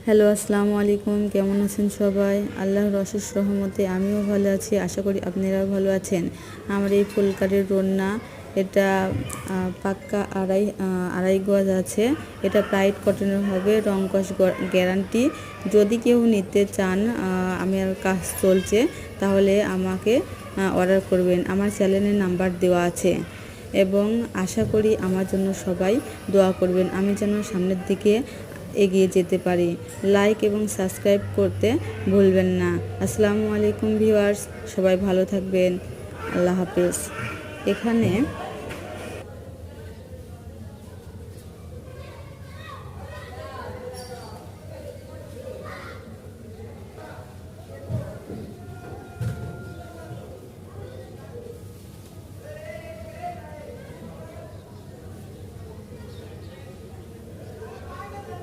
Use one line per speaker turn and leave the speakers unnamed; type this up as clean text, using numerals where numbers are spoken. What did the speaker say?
Hello, আসসালামু আলাইকুম। কেমন আছেন সবাই? আল্লাহর অশেষ রহমতে আমিও ভালো আছি। আশা করি আপনারাও ভালো আছেন। আমার এই ফুলকারির রান্না এটা পাক্কা আড়াই গজ আছে। এটা প্রাইড কটনের হবে, রং কস গ্যারান্টি। যদি কেউ নিতে চান, আমার কাজ চলছে, তাহলে আমাকে অর্ডার করবেন। আমার চ্যানেলের নাম্বার দেওয়া আছে এবং আশা করি আমার জন্য সবাই দোয়া করবেন, আমি যেন সামনের দিকে এগিয়ে যেতে পারি। লাইক এবং সাবস্ক্রাইব করতে ভুলবেন না। আসসালামু আলাইকুম ভিউয়ার্স, সবাই ভালো থাকবেন। আল্লাহ হাফেজ। এখানে